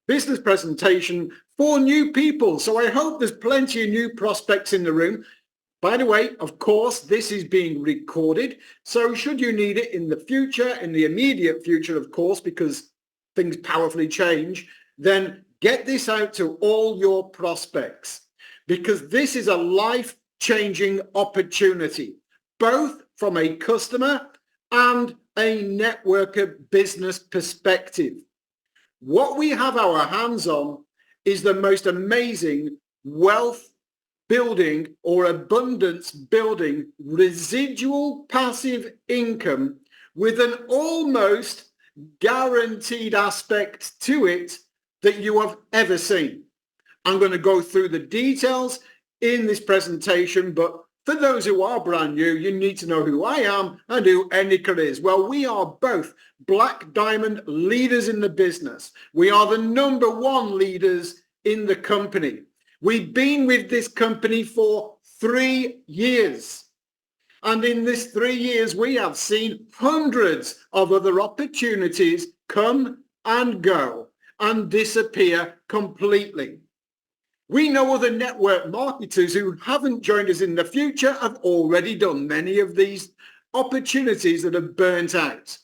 business presentation for new people. So I hope there's plenty of new prospects in the room. By the way, of course, this is being recorded. So should you need it in the future, in the immediate future, of course, because things powerfully change, then get this out to all your prospects, because this is a life-changing opportunity, both from a customer and a networker business perspective. What we have our hands on is the most amazing wealth building or abundance building residual passive income with an almost guaranteed aspect to it that you have ever seen. I'm going to go through the details in this presentation, but for those who are brand new, you need to know who I am and who Enika is. Well, we are both Black Diamond leaders in the business. We are the number one leaders in the company. We've been with this company for 3 years. And in this 3 years, we have seen hundreds of other opportunities come and go and disappear completely. We know other network marketers who haven't joined us in the future have already done many of these opportunities that have burnt out.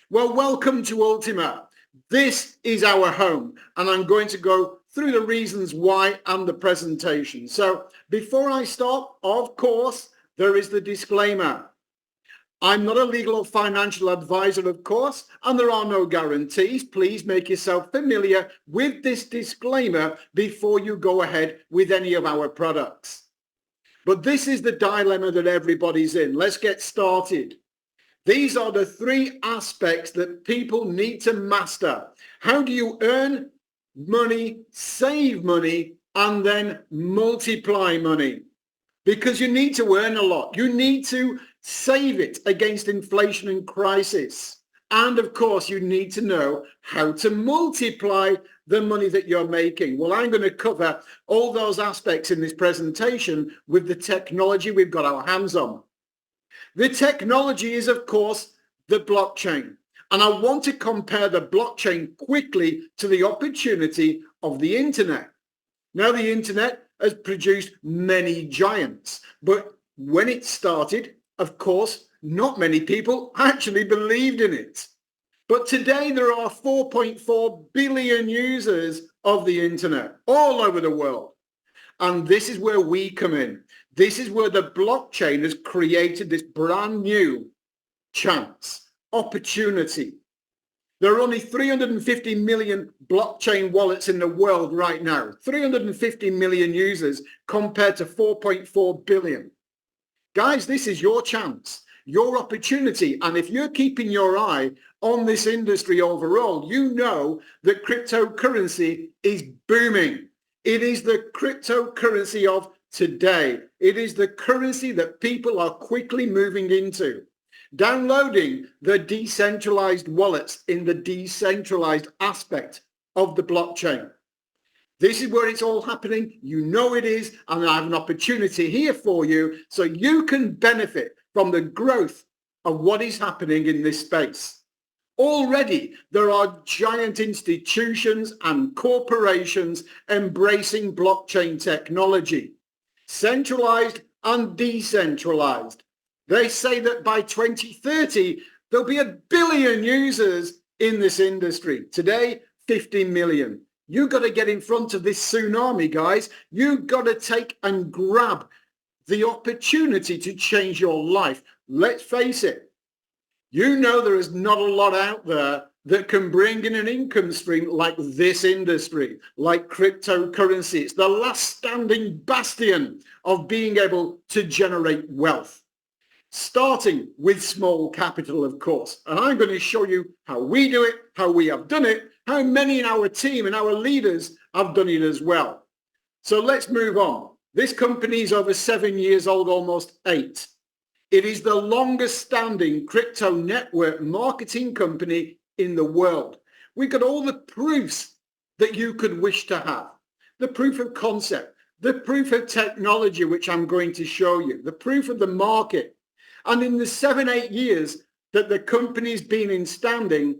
Well, welcome to ULTIMA. This is our home, and I'm going to go through the reasons why and the presentation. So before I start, of course, there is the disclaimer. I'm not a legal or financial advisor, of course, and there are no guarantees. Please make yourself familiar with this disclaimer before you go ahead with any of our products. But this is the dilemma that everybody's in. Let's get started. These are the 3 aspects that people need to master. How do you earn money, save money, and then multiply money? Because you need to earn a lot. You need to save it against inflation and crisis. And of course, you need to know how to multiply the money that you're making. Well, I'm going to cover all those aspects in this presentation with the technology we've got our hands on. The technology is, of course, the blockchain. And I want to compare the blockchain quickly to the opportunity of the internet. Now, the internet has produced many giants, but when it started, of course, not many people actually believed in it. But today there are 4.4 billion users of the internet all over the world. And this is where we come in. This is where the blockchain has created this brand new chance, opportunity. There are only 350 million blockchain wallets in the world right now, 350 million users compared to 4.4 billion. Guys, this is your chance, your opportunity. And if you're keeping your eye on this industry overall, you know that cryptocurrency is booming. It is the cryptocurrency of today. It is the currency that people are quickly moving into. Downloading the decentralized wallets in the decentralized aspect of the blockchain. This is where it's all happening. You know it is, and I have an opportunity here for you so you can benefit from the growth of what is happening in this space. Already, there are giant institutions and corporations embracing blockchain technology, centralized and decentralized. They say that by 2030, there'll be 1 billion users in this industry. Today, 50 million. You've got to get in front of this tsunami, guys. You've got to take and grab the opportunity to change your life. Let's face it. You know there is not a lot out there that can bring in an income stream like this industry, like cryptocurrency. It's the last standing bastion of being able to generate wealth. Starting with small capital, of course. And I'm going to show you how we do it, how we have done it, how many in our team and our leaders have done it as well. So let's move on. This company is over 7 years old, almost 8. It is the longest standing crypto network marketing company in the world. We've got all the proofs that you could wish to have. The proof of concept, the proof of technology, which I'm going to show you, the proof of the market. And in the 7-8 years that the company's been in standing,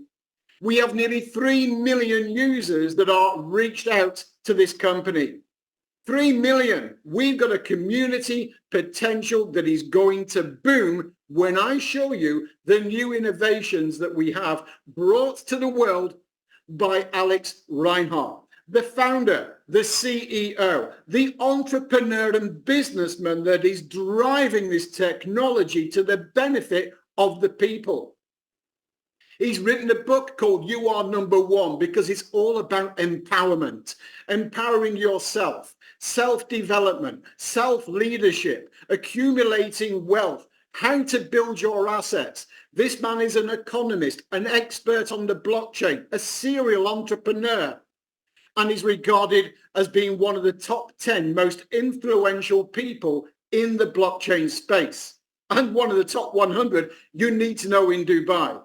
We have nearly 3 million users that are reached out to this company. 3 million. We've got a community potential that is going to boom when I show you the new innovations that we have brought to the world by Alex Reinhardt, the founder, the CEO, the entrepreneur and businessman that is driving this technology to the benefit of the people. He's written a book called You Are Number One because it's all about empowerment, empowering yourself, self-development, self-leadership, accumulating wealth, how to build your assets. This man is an economist, an expert on the blockchain, a serial entrepreneur, and is regarded as being one of the top 10 most influential people in the blockchain space and one of the top 100 you need to know in Dubai.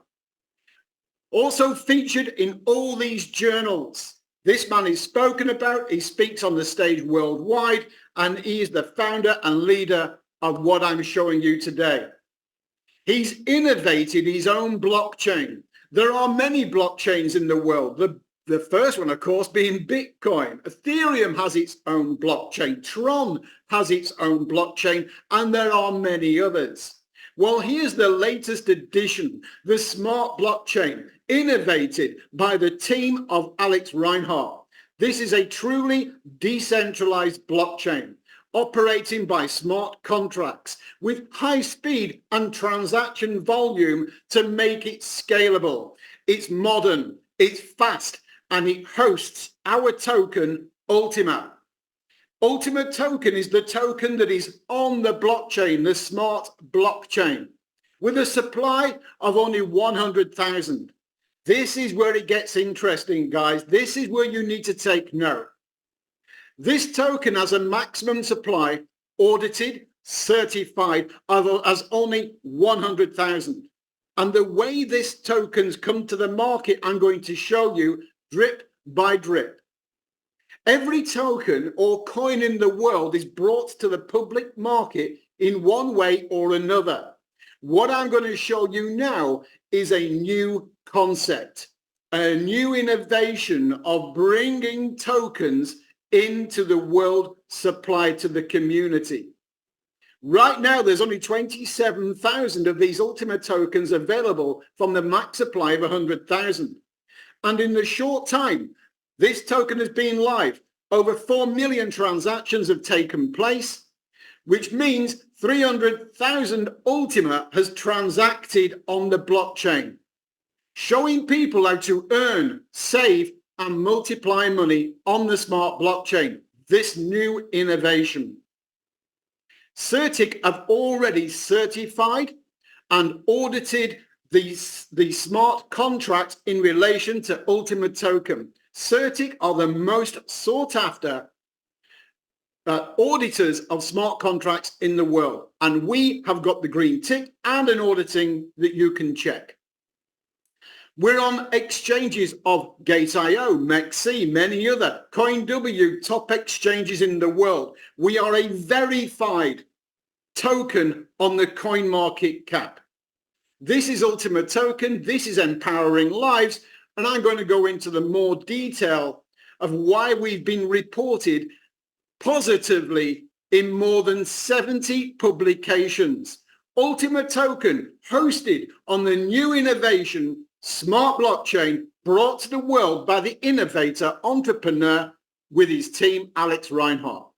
Also featured in all these journals. This man is spoken about, he speaks on the stage worldwide, and he is the founder and leader of what I'm showing you today. He's innovated his own blockchain. There are many blockchains in the world. The first one, of course, being Bitcoin. Ethereum has its own blockchain. Tron has its own blockchain, and there are many others. Well, here's the latest edition, the smart blockchain, innovated by the team of Alex Reinhardt. This is a truly decentralized blockchain operating by smart contracts with high speed and transaction volume to make it scalable. It's modern, it's fast, and it hosts our token, ULTIMA. ULTIMA token is the token that is on the blockchain, the smart blockchain, with a supply of only 100,000. This is where it gets interesting, guys. This is where you need to take note. This token has a maximum supply, audited, certified, as only 100,000. And the way this tokens come to the market, I'm going to show you drip by drip. Every token or coin in the world is brought to the public market in one way or another. What I'm going to show you now is a new concept, a new innovation of bringing tokens into the world supply to the community. Right now, there's only 27,000 of these ULTIMA tokens available from the max supply of 100,000. And in the short time, this token has been live. Over 4 million transactions have taken place, which means 300,000 ULTIMA has transacted on the blockchain, showing people how to earn, save, and multiply money on the smart blockchain, this new innovation. Certic have already certified and audited the smart contracts in relation to ULTIMA token. Certic are the most sought after auditors of smart contracts in the world, and we have got the green tick and an auditing that you can check. We're on exchanges of Gate.io, MEXC, many other, CoinW, top exchanges in the world. We are a verified token on the CoinMarketCap. This is ULTIMA token, this is empowering lives, and I'm going to go into the more detail of why we've been reported positively in more than 70 publications. ULTIMA token hosted on the new innovation, smart blockchain, brought to the world by the innovator, entrepreneur with his team, Alex Reinhardt.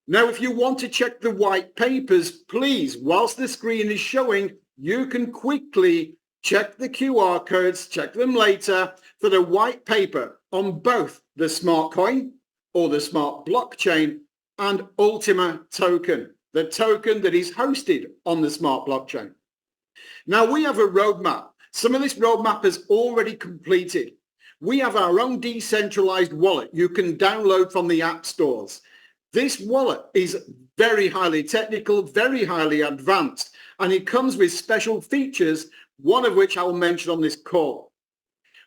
Now, if you want to check the white papers, please, whilst the screen is showing, you can quickly check the QR codes, check them later for the white paper on both the smart coin or the smart blockchain and ULTIMA token, the token that is hosted on the smart blockchain. Now, we have a roadmap. Some of this roadmap is already completed. We have our own decentralized wallet you can download from the app stores. This wallet is very highly technical, very highly advanced, and it comes with special features, one of which I'll mention on this call.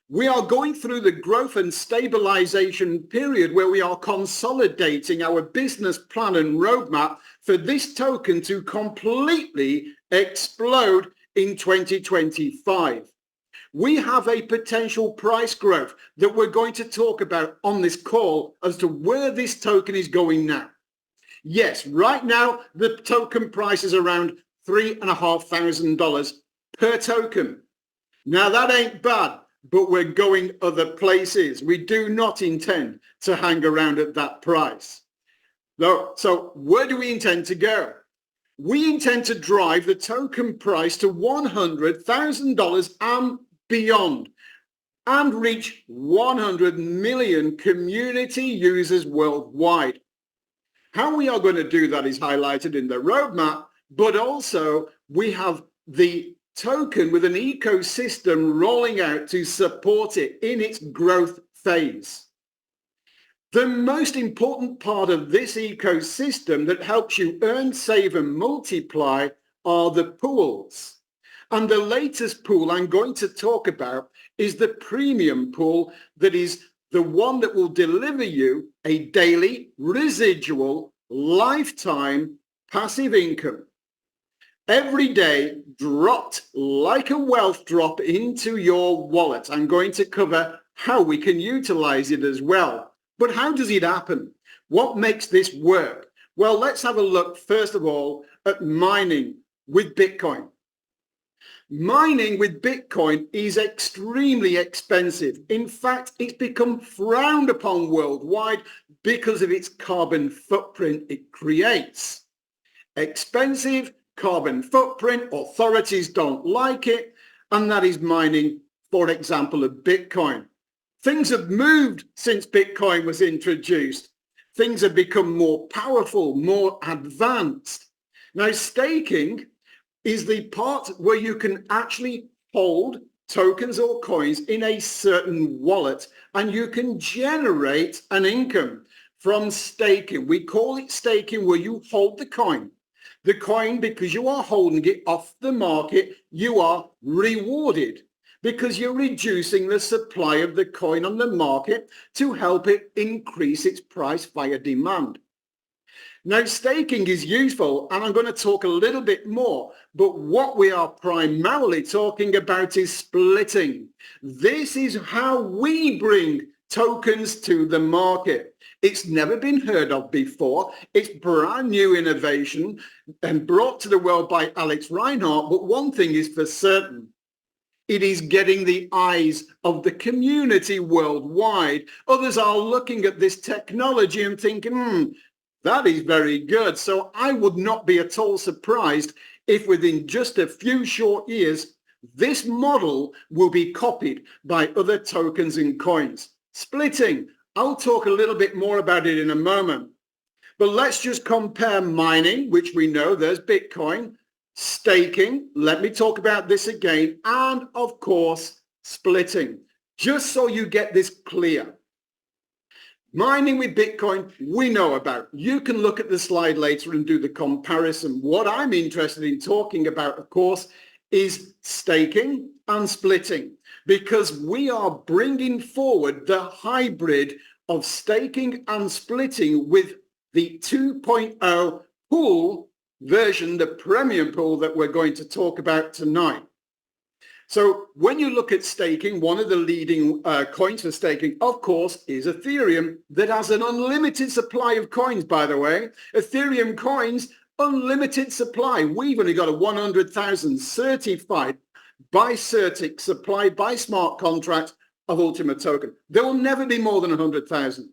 We are going through the growth and stabilization period where we are consolidating our business plan and roadmap for this token to completely explode in 2025. we have a potential price growth that we're going to talk about on this call as to where this token is going now. Yes, right now, the token price is around $3,500 per token. Now, that ain't bad, but we're going other places. We do not intend to hang around at that price. So where do we intend to go? We intend to drive the token price to $100,000 and beyond, and reach 100 million community users worldwide. How we are going to do that is highlighted in the roadmap, but also we have the token with an ecosystem rolling out to support it in its growth phase. The most important part of this ecosystem that helps you earn, save, and multiply are the pools. And the latest pool I'm going to talk about is the premium pool, that is the one that will deliver you a daily, residual, lifetime passive income. Every day dropped like a wealth drop into your wallet. I'm going to cover how we can utilize it as well. But how does it happen? What makes this work? Well, let's have a look, first of all, at mining with Bitcoin. Mining with Bitcoin is extremely expensive. In fact, it's become frowned upon worldwide because of its carbon footprint it creates. Expensive, carbon footprint, authorities don't like it, and that is mining, for example, of Bitcoin. Things have moved since Bitcoin was introduced. Things have become more powerful, more advanced. Now, staking is the part where you can actually hold tokens or coins in a certain wallet, and you can generate an income from staking. We call it staking, where you hold the coin. The coin, because you are holding it off the market, you are rewarded, because you're reducing the supply of the coin on the market to help it increase its price via demand. Now, staking is useful, and I'm going to talk a little bit more, but what we are primarily talking about is splitting. This is how we bring tokens to the market. It's never been heard of before. It's brand new innovation and brought to the world by Alex Reinhardt, but one thing is for certain. It is getting the eyes of the community worldwide. Others are looking at this technology and thinking, that is very good. So I would not be at all surprised if within just a few short years, this model will be copied by other tokens and coins. Splitting, I'll talk a little bit more about it in a moment. But let's just compare mining, which we know there's Bitcoin, staking, let me talk about this again, and of course, splitting, just so you get this clear. Mining with Bitcoin, we know about. You can look at the slide later and do the comparison. What I'm interested in talking about, of course, is staking and splitting, because we are bringing forward the hybrid of staking and splitting with the 2.0 pool version, the premium pool that we're going to talk about tonight. So when you look at staking, one of the leading coins for staking, of course, is Ethereum, that has an unlimited supply of coins, by the way. Ethereum coins, unlimited supply. We've only got a 100,000 certified by Certic, supplied by smart contracts of ULTIMA token. There will never be more than 100,000.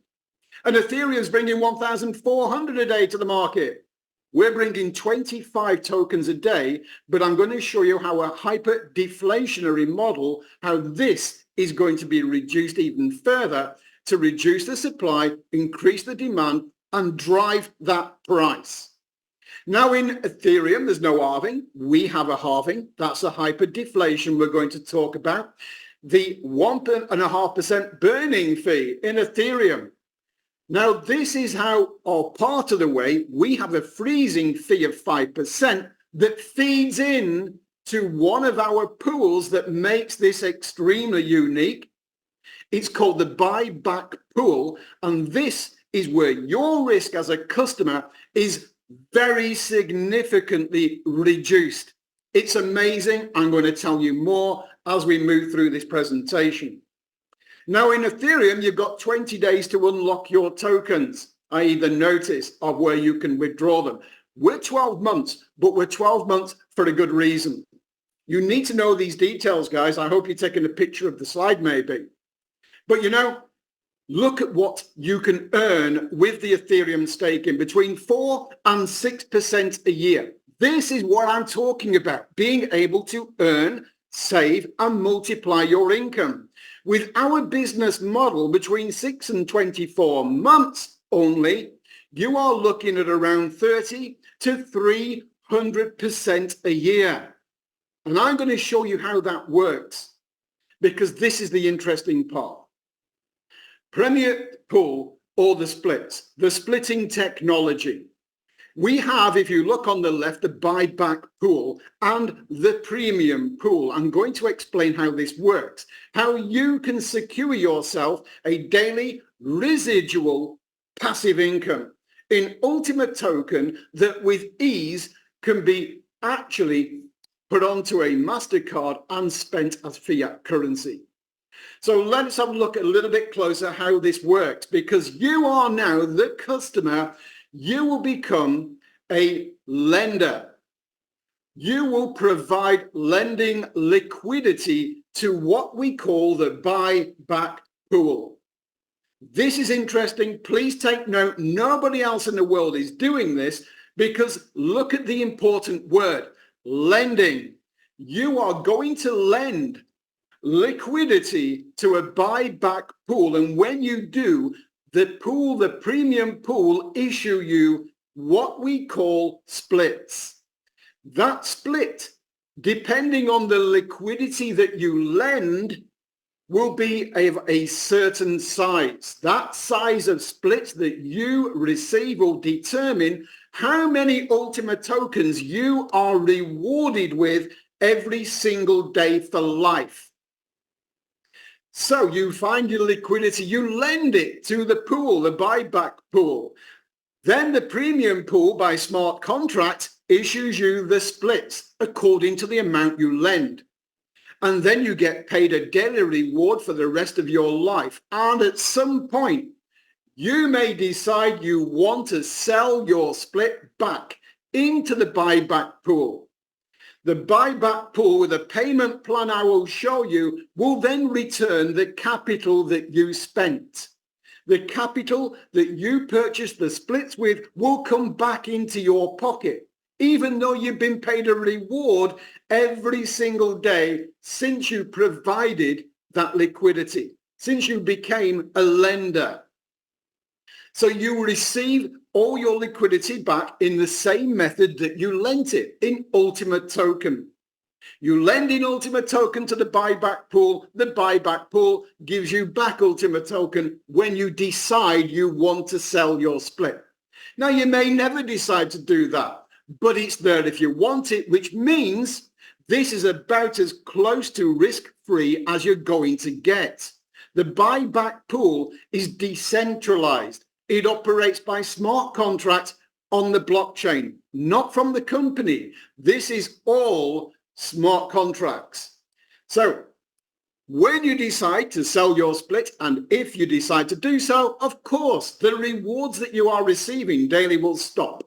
And Ethereum is bringing 1,400 a day to the market. We're bringing 25 tokens a day, but I'm going to show you how a hyper-deflationary model, how this is going to be reduced even further to reduce the supply, increase the demand, and drive that price. Now in Ethereum, there's no halving. We have a halving. That's a hyper-deflation we're going to talk about. The 1.5% burning fee in Ethereum. Now, this is how, or part of the way, we have a freezing fee of 5% that feeds in to one of our pools that makes this extremely unique. It's called the buyback pool, and this is where your risk as a customer is very significantly reduced. It's amazing. I'm going to tell you more as we move through this presentation. Now in Ethereum, you've got 20 days to unlock your tokens, i.e. the notice of where you can withdraw them. We're 12 months, but we're 12 months for a good reason. You need to know these details, guys. I hope you're taking a picture of the slide maybe. But you know, look at what you can earn with the Ethereum staking, between 4 and 6% a year. This is what I'm talking about, being able to earn, save and multiply your income. With our business model, between 6 and 24 months only, you are looking at around 30 to 300% a year. And I'm going to show you how that works, because this is the interesting part. Premier pool or the splits, the splitting technology. We have, if you look on the left, the buyback pool and the premium pool. I'm going to explain how this works, how you can secure yourself a daily residual passive income in ULTIMA token that with ease can be actually put onto a MasterCard and spent as fiat currency. So let's have a look a little bit closer how this works, because you are now the customer. You will become a lender. You will provide lending liquidity to what we call the buyback pool. This is interesting. Please take note. Nobody else in the world is doing this, because look at the important word, lending. You are going to lend liquidity to a buyback pool, and when you do, the pool, the premium pool, issue you what we call splits. That split, depending on the liquidity that you lend, will be of a certain size. That size of split that you receive will determine how many ULTIMA tokens you are rewarded with every single day for life. So you find your liquidity, you lend it to the pool, the buyback pool. Then the premium pool by smart contract issues you the splits according to the amount you lend. And then you get paid a daily reward for the rest of your life. And at some point, you may decide you want to sell your split back into the buyback pool. The buyback pool, with a payment plan I will show you, will then return the capital that you spent. The capital that you purchased the splits with will come back into your pocket, even though you've been paid a reward every single day since you provided that liquidity, since you became a lender. So you receive all your liquidity back in the same method that you lent it, in ULTIMA token. You lend in ULTIMA token to the buyback pool. The buyback pool gives you back ULTIMA token when you decide you want to sell your split. Now, you may never decide to do that, but it's there if you want it, which means this is about as close to risk-free as you're going to get. The buyback pool is decentralized. It operates by smart contracts on the blockchain, not from the company. This is all smart contracts. So when you decide to sell your split, and if you decide to do so, of course, the rewards that you are receiving daily will stop.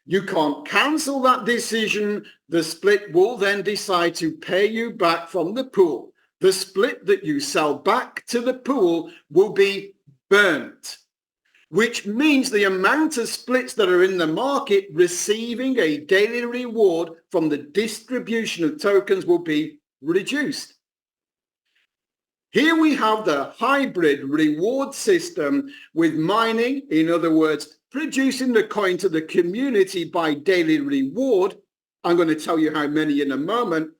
You can't cancel that decision. The split will then decide to pay you back from the pool. The split that you sell back to the pool will be burnt, which means the amount of splits that are in the market receiving a daily reward from the distribution of tokens will be reduced. Here we have the hybrid reward system with mining, in other words, producing the coin to the community by daily reward. I'm going to tell you how many in a moment.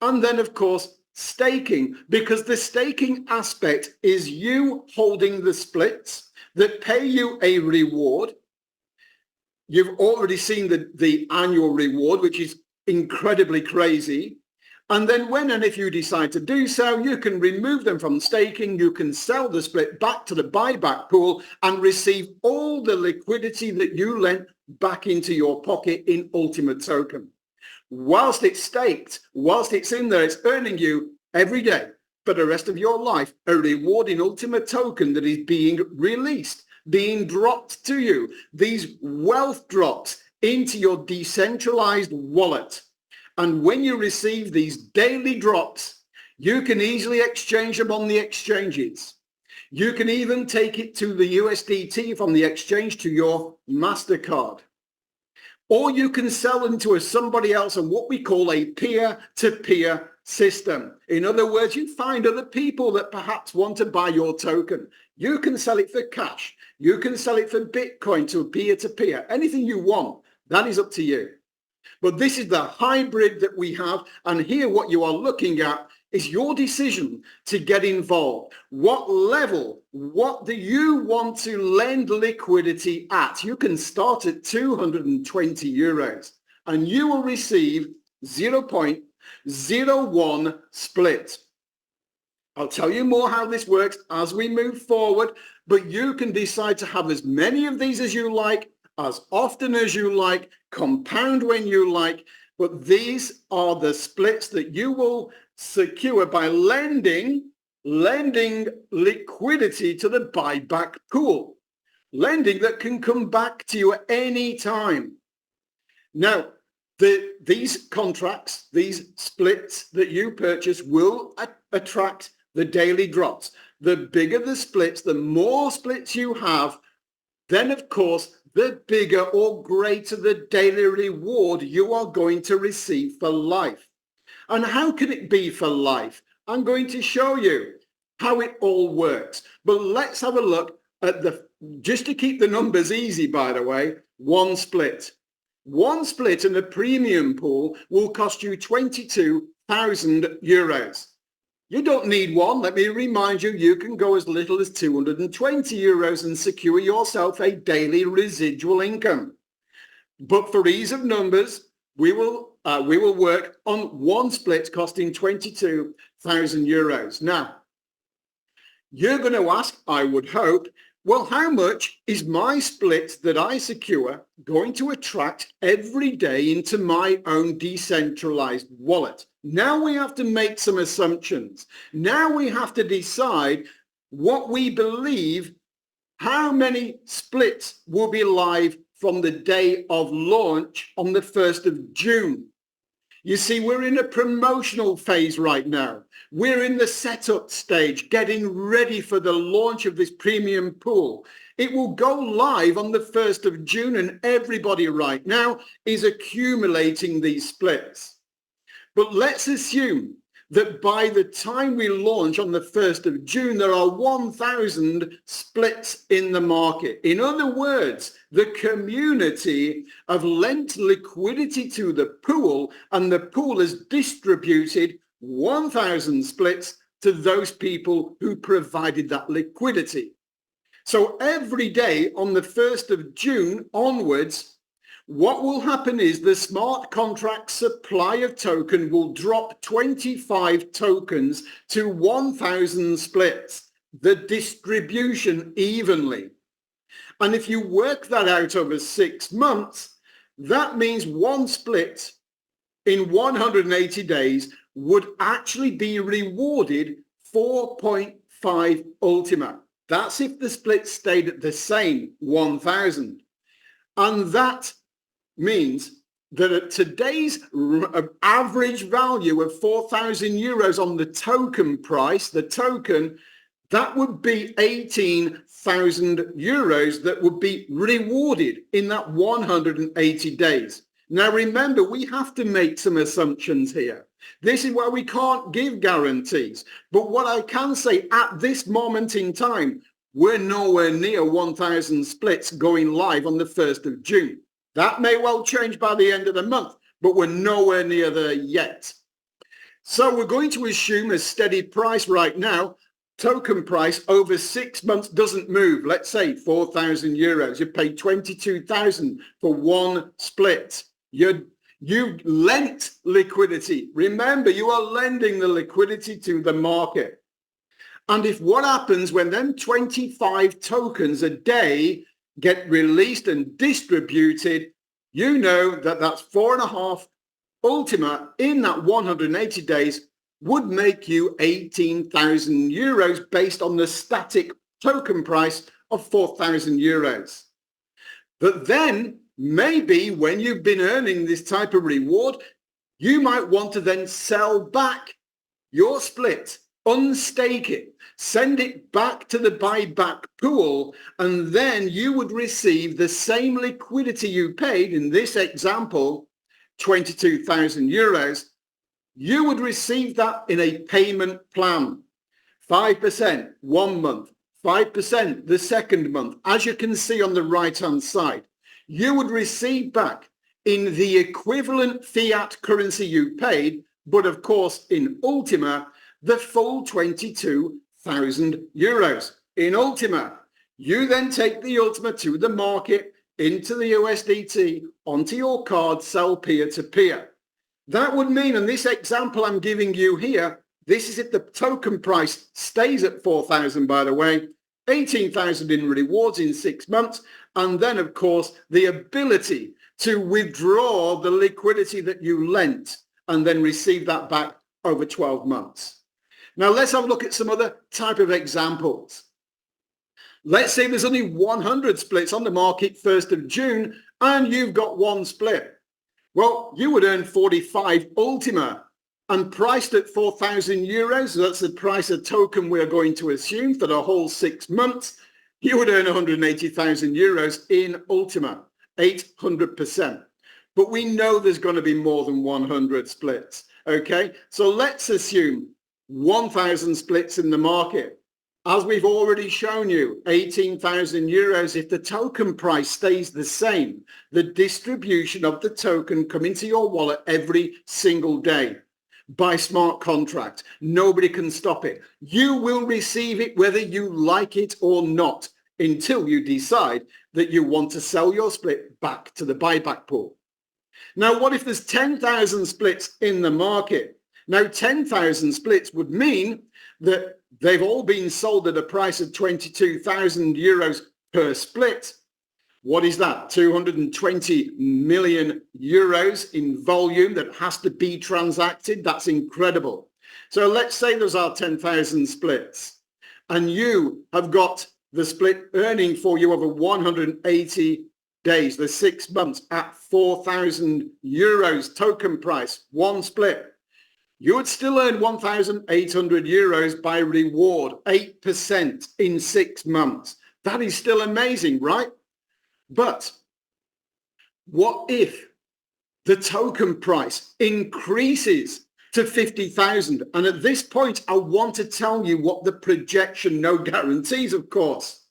And then, of course, staking, because the staking aspect is you holding the splits that pay you a reward. You've already seen the annual reward, which is incredibly crazy. And then when and if you decide to do so, you can remove them from staking. You can sell the split back to the buyback pool and receive all the liquidity that you lent back into your pocket in ULTIMA token. Whilst it's staked, whilst it's in there, it's earning you every day for the rest of your life, a rewarding ULTIMA token that is being released, being dropped to you. These wealth drops into your decentralized wallet. And when you receive these daily drops, you can easily exchange them on the exchanges. You can even take it to the USDT from the exchange to your MasterCard. Or you can sell them to somebody else on what we call a peer-to-peer system. In other words, you find other people that perhaps want to buy your token. You can sell it for cash. You can sell it for Bitcoin to a peer-to-peer. Anything you want, that is up to you. But this is the hybrid that we have. And here what you are looking at is your decision to get involved. What level, what do you want to lend liquidity at? You can start at 220 euros and you will receive 0.01 split. I'll tell you more how this works as we move forward, but you can decide to have as many of these as you like, as often as you like, compound when you like, but these are the splits that you will secure by lending liquidity to the buyback pool. Lending that can come back to you at any time. Now, these contracts, these splits that you purchase will attract the daily drops. The bigger the splits, the more splits you have, then of course, the bigger or greater the daily reward you are going to receive for life. And how can it be for life? I'm going to show you how it all works. But let's have a look at just to keep the numbers easy, by the way, one split. One split in the premium pool will cost you 22,000 euros. You don't need one. Let me remind you, you can go as little as 220 euros and secure yourself a daily residual income. But for ease of numbers, we will work on one split costing 22,000 euros. Now, you're going to ask, I would hope, well, how much is my split that I secure going to attract every day into my own decentralized wallet? Now we have to make some assumptions. Now we have to decide what we believe, how many splits will be live from the day of launch on the 1st of June. You see, we're in a promotional phase right now. We're in the setup stage, getting ready for the launch of this premium pool. It will go live on the 1st of June and everybody right now is accumulating these splits. But let's assume that by the time we launch on the 1st of June, there are 1,000 splits in the market. In other words, the community have lent liquidity to the pool and the pool has distributed 1,000 splits to those people who provided that liquidity. So every day on the 1st of June onwards, what will happen is the smart contract supply of token will drop 25 tokens to 1,000 splits, the distribution evenly. And if you work that out over 6 months, that means one split in 180 days would actually be rewarded 4.5 ULTIMA. That's if the split stayed at the same 1,000. And that means that at today's average value of 4,000 euros on the token price, the token, that would be 18,000 euros that would be rewarded in that 180 days. Now remember, we have to make some assumptions here. This is why we can't give guarantees. But what I can say at this moment in time, we're nowhere near 1,000 splits going live on the 1st of June. That may well change by the end of the month, but we're nowhere near there yet. So we're going to assume a steady price right now. Token price over 6 months doesn't move. Let's say 4,000 euros. You paid 22,000 for one split. You lent liquidity. Remember, you are lending the liquidity to the market. And if what happens when them 25 tokens a day get released and distributed, you know that that's 4.5 ULTIMA in that 180 days would make you 18,000 euros based on the static token price of 4,000 euros. But then maybe when you've been earning this type of reward, you might want to then sell back your split, unstake it, send it back to the buyback pool, and then you would receive the same liquidity you paid, in this example, 22,000 euros. You would receive that in a payment plan. 5% 1 month, 5% the second month. As you can see on the right-hand side, you would receive back in the equivalent fiat currency you paid, but of course in ULTIMA, the full 22,000 euros. In ULTIMA, you then take the ULTIMA to the market, into the USDT, onto your card, sell peer-to-peer. That would mean, in this example I'm giving you here, this is if the token price stays at 4,000, by the way, 18,000 in rewards in 6 months, and then, of course, the ability to withdraw the liquidity that you lent and then receive that back over 12 months. Now, let's have a look at some other type of examples. Let's say there's only 100 splits on the market 1st of June, and you've got 1 split. Well, you would earn 45 ULTIMA, and priced at 4,000 euros, so that's the price of token we're going to assume for the whole 6 months, you would earn 180,000 euros in ULTIMA, 800%. But we know there's going to be more than 100 splits, okay? So let's assume 1,000 splits in the market. As we've already shown you, 18,000 euros if the token price stays the same, the distribution of the token coming to your wallet every single day by smart contract. Nobody can stop it. You will receive it whether you like it or not until you decide that you want to sell your split back to the buyback pool. Now, what if there's 10,000 splits in the market? Now, 10,000 splits would mean that they've all been sold at a price of 22,000 euros per split. What is that? 220 million euros in volume that has to be transacted. That's incredible. So let's say those are 10,000 splits and you have got the split earning for you over 180 days, the 6 months at 4,000 euros token price, 1 split. You would still earn 1,800 euros by reward, 8% in 6 months. That is still amazing, right? But what if the token price increases to 50,000? And at this point, I want to tell you what the projection, no guarantees, of course.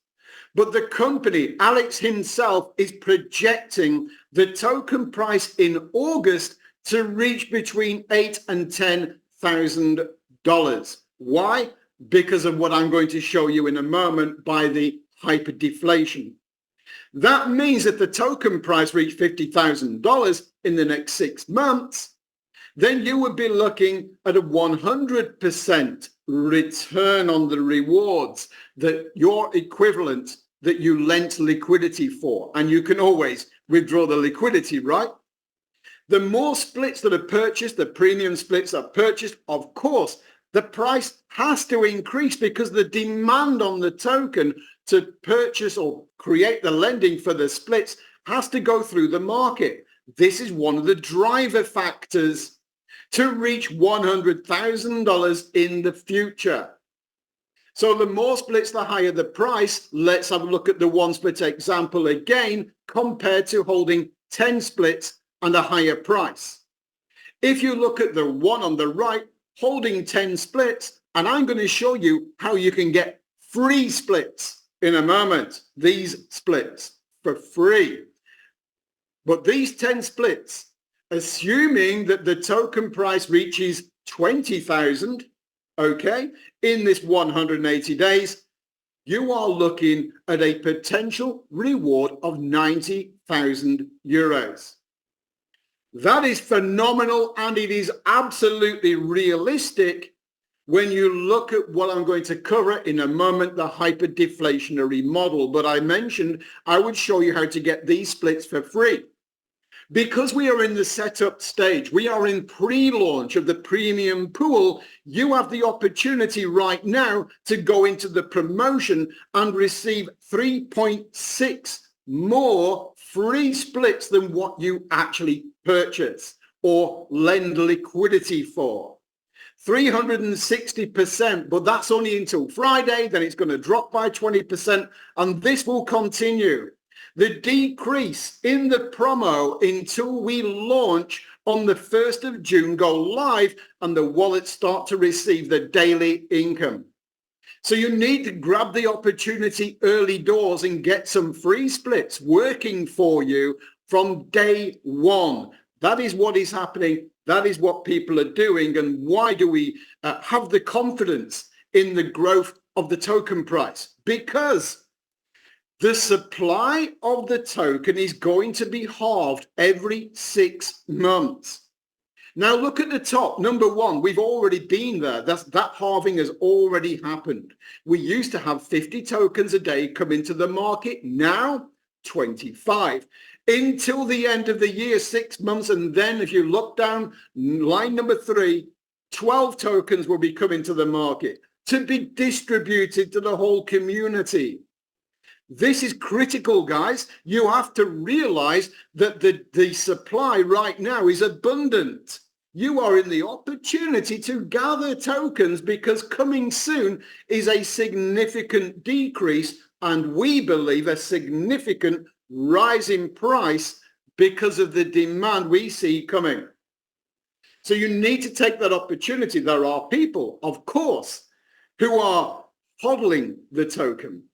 But the company, Alex himself, is projecting the token price in August to reach between $8,000 and $10,000. Why? Because of what I'm going to show you in a moment by the hyperdeflation. That means that the token price reached $50,000 in the next 6 months, then you would be looking at a 100% return on the rewards that your equivalent that you lent liquidity for. And you can always withdraw the liquidity, right? The more splits that are purchased, the premium splits are purchased, of course, the price has to increase because the demand on the token to purchase or create the lending for the splits has to go through the market. This is one of the driver factors to reach $100,000 in the future. So the more splits, the higher the price. Let's have a look at the 1 split example again, compared to holding 10 splits and a higher price. If you look at the one on the right, holding 10 splits, and I'm going to show you how you can get free splits in a moment, these splits for free. But these 10 splits, assuming that the token price reaches 20,000, okay, in this 180 days, you are looking at a potential reward of 90,000 euros. That is phenomenal, and it is absolutely realistic when you look at what I'm going to cover in a moment, the hyperdeflationary model. But I mentioned I would show you how to get these splits for free. Because we are in the setup stage, we are in pre-launch of the premium pool, you have the opportunity right now to go into the promotion and receive 3.6 more free splits than what you actually purchase or lend liquidity for. 360%, but that's only until Friday, then it's going to drop by 20%, and this will continue. The decrease in the promo until we launch on the 1st of June, go live, and the wallets start to receive the daily income. So you need to grab the opportunity early doors and get some free splits working for you from day one. That is what is happening. That is what people are doing. And why do we have the confidence in the growth of the token price? Because the supply of the token is going to be halved every 6 months. Now look at the top. Number one, we've already been there. That halving has already happened. We used to have 50 tokens a day come into the market. Now 25. Until the end of the year, 6 months. And then if you look down line number 3, 12 tokens will be coming to the market to be distributed to the whole community. This is critical, guys. You have to realize that the supply right now is abundant. You are in the opportunity to gather tokens because coming soon is a significant decrease, and we believe a significant rise in price because of the demand we see coming. So you need to take that opportunity. There are people, of course, who are hodling the token.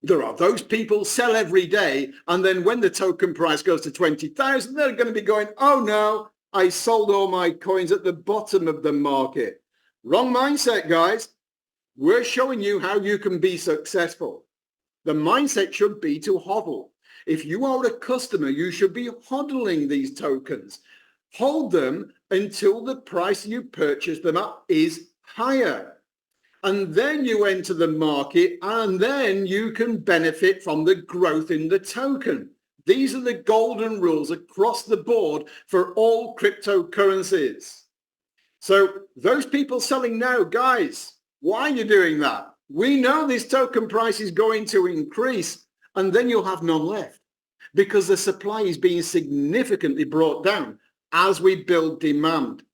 There are those people sell every day, and then when the token price goes to 20,000, they're going to be going, oh no, I sold all my coins at the bottom of the market. Wrong mindset, guys. We're showing you how you can be successful. The mindset should be to hodl. If you are a customer, you should be hodling these tokens. Hold them until the price you purchase them at is higher. And then you enter the market, and then you can benefit from the growth in the token. These are the golden rules across the board for all cryptocurrencies. So those people selling now, guys, why are you doing that? We know this token price is going to increase, and then you'll have none left because the supply is being significantly brought down as we build demand.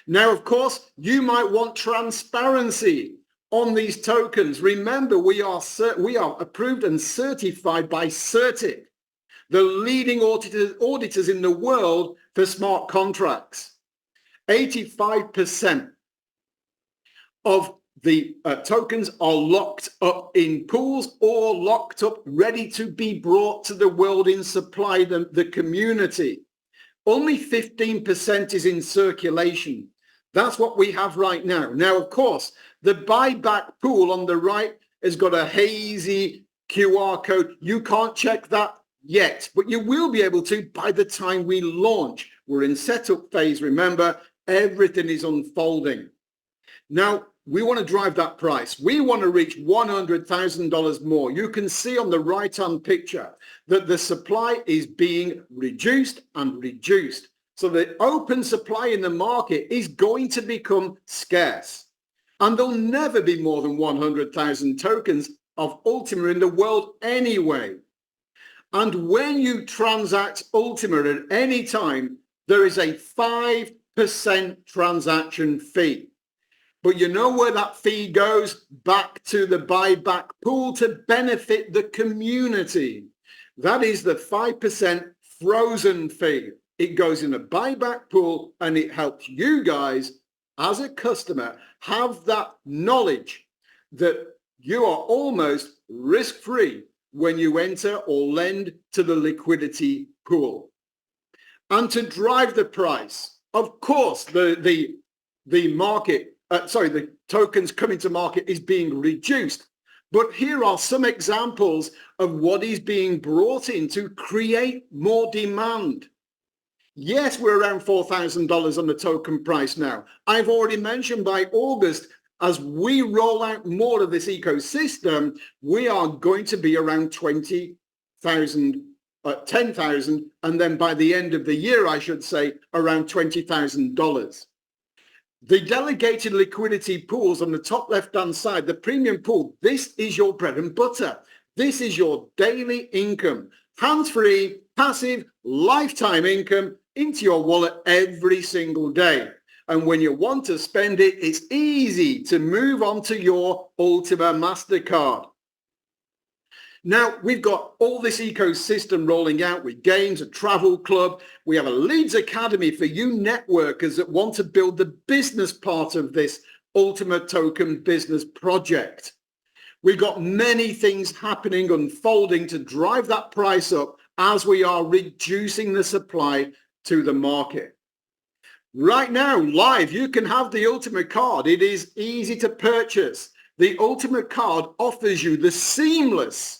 Now, of course, you might want transparency on these tokens. Remember, we are approved and certified by Certic, the leading auditors in the world for smart contracts. 85% of the tokens are locked up in pools or locked up, ready to be brought to the world in supply, the community. Only 15% is in circulation. That's what we have right now. Now, of course, the buyback pool on the right has got a hazy QR code. You can't check that yet, but you will be able to by the time we launch. We're in setup phase, remember, everything is unfolding. Now, we want to drive that price. We want to reach $100,000 more. You can see on the right-hand picture that the supply is being reduced and reduced. So the open supply in the market is going to become scarce. And there'll never be more than 100,000 tokens of ULTIMA in the world anyway. And when you transact ULTIMA at any time, there is a 5% transaction fee. But you know where that fee goes? Back to the buyback pool to benefit the community. That is the 5% frozen fee. It goes in a buyback pool, and it helps you guys as a customer have that knowledge that you are almost risk-free when you enter or lend to the liquidity pool. And to drive the price, of course, the tokens coming to market is being reduced. But here are some examples of what is being brought in to create more demand. Yes, we're around $4,000 on the token price now. I've already mentioned by August, as we roll out more of this ecosystem, we are going to be around $20,000 at 10,000, and then by the end of the year, I should say, around $20,000. The delegated liquidity pools on the top left-hand side, the premium pool, this is your bread and butter. This is your daily income, hands-free, passive, lifetime income into your wallet every single day. And when you want to spend it, it's easy to move on to your ULTIMA MasterCard. Now, we've got all this ecosystem rolling out with games, a travel club. We have a Leeds Academy for you networkers that want to build the business part of this ULTIMA token business project. We've got many things happening, unfolding to drive that price up as we are reducing the supply to the market. Right now, live, you can have the ULTIMA card. It is easy to purchase. The ULTIMA card offers you the seamless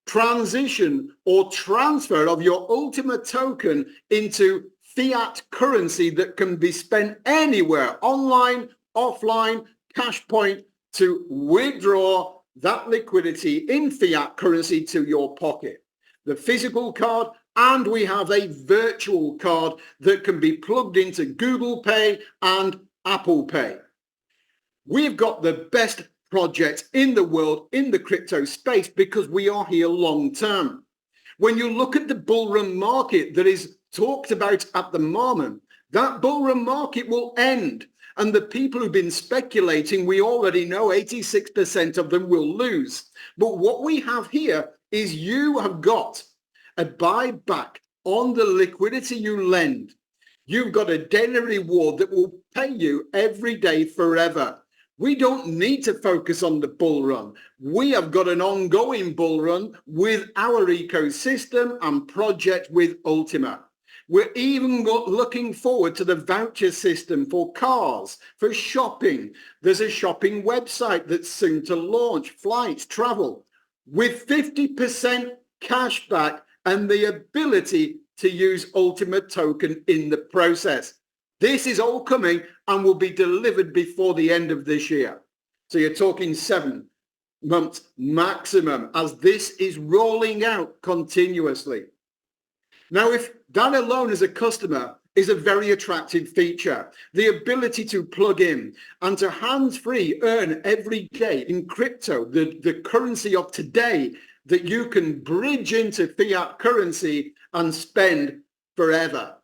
transition or transfer of your ULTIMA token into fiat currency that can be spent anywhere, online, offline, cash point, to withdraw that liquidity in fiat currency to your pocket. The physical card, and we have a virtual card that can be plugged into Google Pay and Apple Pay. We've got the best project in the world in the crypto space because we are here long term. When you look at the bull run market that is talked about at the moment, that bull run market will end. And the people who've been speculating, we already know 86% of them will lose. But what we have here is you have got a buyback on the liquidity you lend. You've got a daily reward that will pay you every day forever. We don't need to focus on the bull run. We have got an ongoing bull run with our ecosystem and project with ULTIMA. We're even looking forward to the voucher system for cars, for shopping. There's a shopping website that's soon to launch, flights, travel, with 50% cash back and the ability to use ULTIMA token in the process. This is all coming and will be delivered before the end of this year. So you're talking 7 months maximum as this is rolling out continuously. Now, if that alone as a customer is a very attractive feature, the ability to plug in and to hands-free earn every day in crypto, the currency of today that you can bridge into fiat currency and spend forever.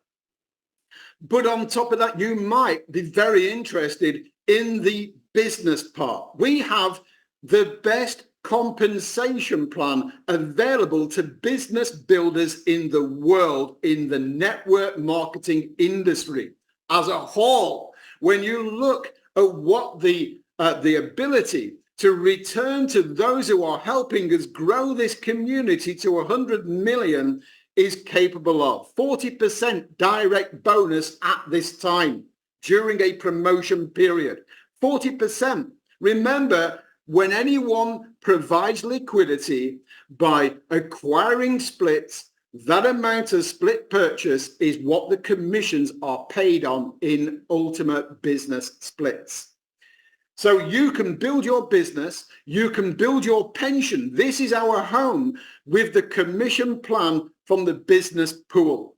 But on top of that, you might be very interested in the business part. We have the best compensation plan available to business builders in the world in the network marketing industry as a whole. When you look at what the ability to return to those who are helping us grow this community to 100 million is capable of 40% direct bonus at this time during a promotion period. 40%. Remember, when anyone provides liquidity by acquiring splits, that amount of split purchase is what the commissions are paid on in ULTIMA business splits. So you can build your business, you can build your pension. This is our home with the commission plan from the business pool.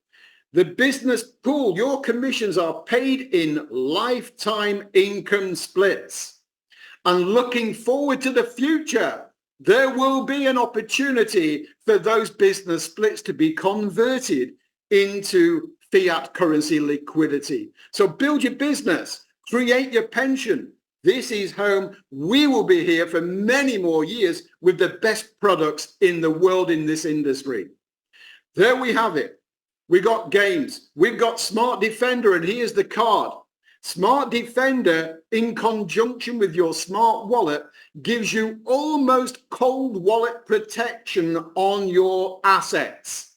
The business pool, your commissions are paid in lifetime income splits. And looking forward to the future, there will be an opportunity for those business splits to be converted into fiat currency liquidity. So build your business, create your pension. This is home. We will be here for many more years with the best products in the world in this industry. There we have it. We got games. We've got Smart Defender, and here's the card. Smart Defender, in conjunction with your smart wallet, gives you almost cold wallet protection on your assets.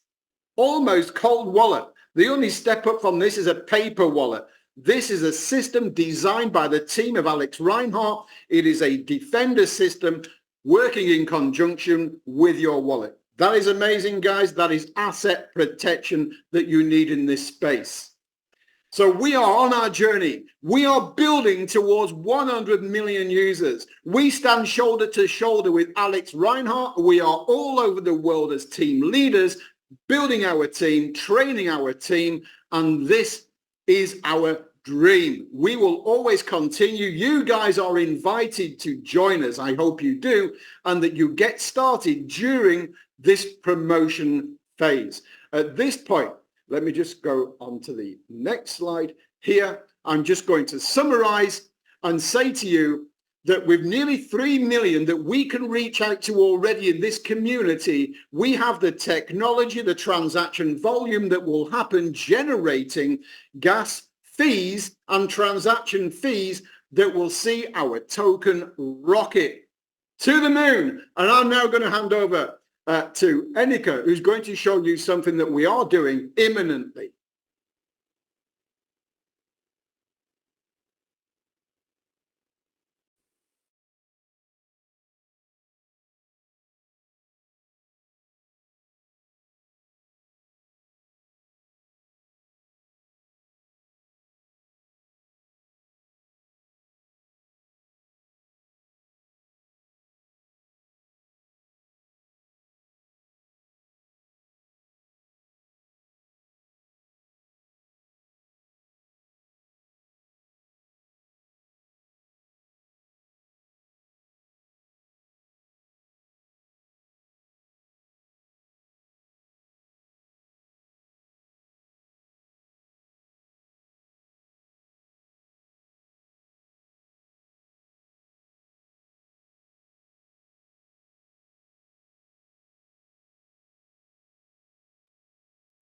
Almost cold wallet. The only step up from this is a paper wallet. This is a system designed by the team of Alex Reinhardt. It is a Defender system working in conjunction with your wallet. That is amazing, guys. That is asset protection that you need in this space. So we are on our journey. We are building towards 100 million users. We stand shoulder to shoulder with Alex Reinhardt. We are all over the world as team leaders, building our team, training our team, and this is our dream. We will always continue. You guys are invited to join us. I hope you do, and that you get started during this promotion phase. At this point, let me just go on to the next slide here. I'm just going to summarize and say to you that with nearly 3 million that we can reach out to already in this community, we have the technology, the transaction volume that will happen generating gas fees and transaction fees that will see our token rocket to the moon. And I'm now going to hand over to Enika, who's going to show you something that we are doing imminently.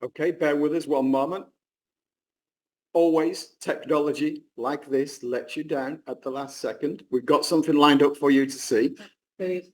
Okay, bear with us one moment. Always technology like this lets you down at the last second. We've got something lined up for you to see. Please.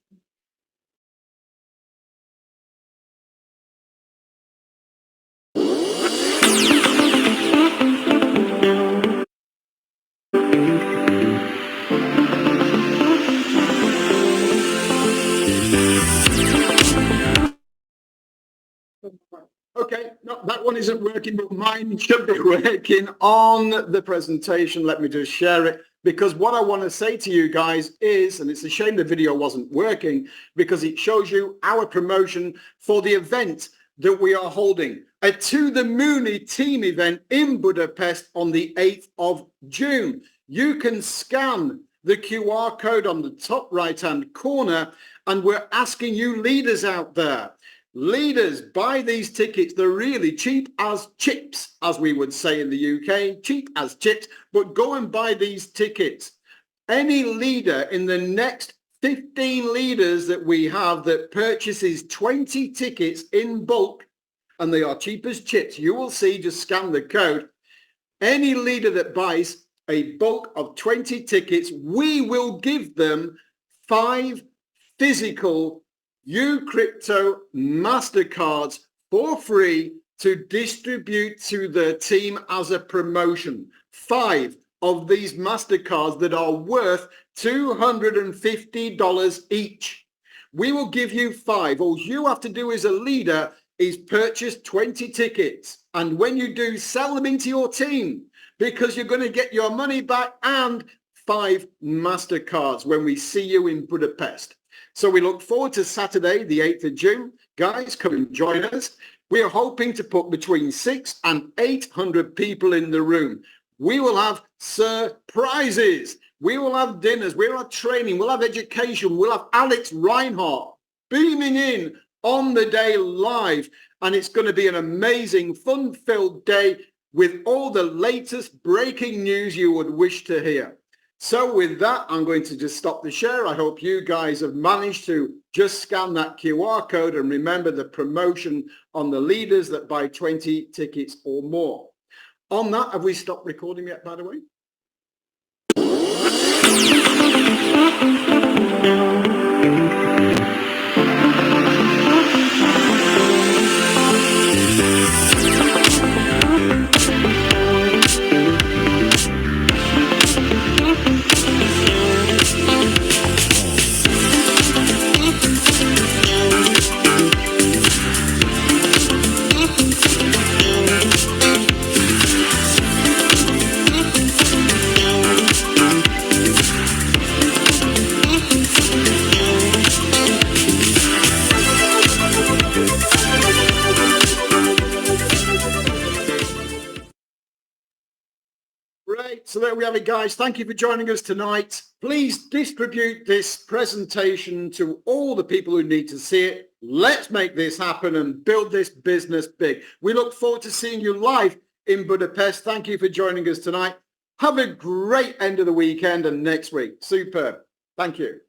Okay, no, that one isn't working, but mine should be working on the presentation. Let me just share it, because what I want to say to you guys is, and it's a shame the video wasn't working, because it shows you our promotion for the event that we are holding, a To the Moony team event in Budapest on the 8th of June. You can scan the QR code on the top right-hand corner, and we're asking you leaders out there, leaders, buy these tickets. They're really cheap as chips, as we would say in the UK, cheap as chips, but go and buy these tickets. Any leader in the next 15 leaders that we have that purchases 20 tickets in bulk, and they are cheap as chips, you will see, just scan the code. Any leader that buys a bulk of 20 tickets, we will give them 5 physical Crypto MasterCards for free to distribute to the team as a promotion. 5 of these MasterCards that are worth $250 each. We will give you 5. All you have to do as a leader is purchase 20 tickets. And when you do, sell them into your team, because you're going to get your money back and 5 MasterCards when we see you in Budapest. So we look forward to Saturday, the 8th of June. Guys, come and join us. We are hoping to put between 600 and 800 people in the room. We will have surprises. We will have dinners. We'll have training. We'll have education. We'll have Alex Reinhardt beaming in on the day live. And it's going to be an amazing, fun-filled day with all the latest breaking news you would wish to hear. So with that, I'm going to just stop the share. I hope you guys have managed to just scan that QR code and remember the promotion on the leaders that buy 20 tickets or more. On that, have we stopped recording yet, by the way? So there we have it, guys. Thank you for joining us tonight. Please distribute this presentation to all the people who need to see it. Let's make this happen and build this business big. We look forward to seeing you live in Budapest. Thank you for joining us tonight. Have a great end of the weekend and next week. Superb. Thank you.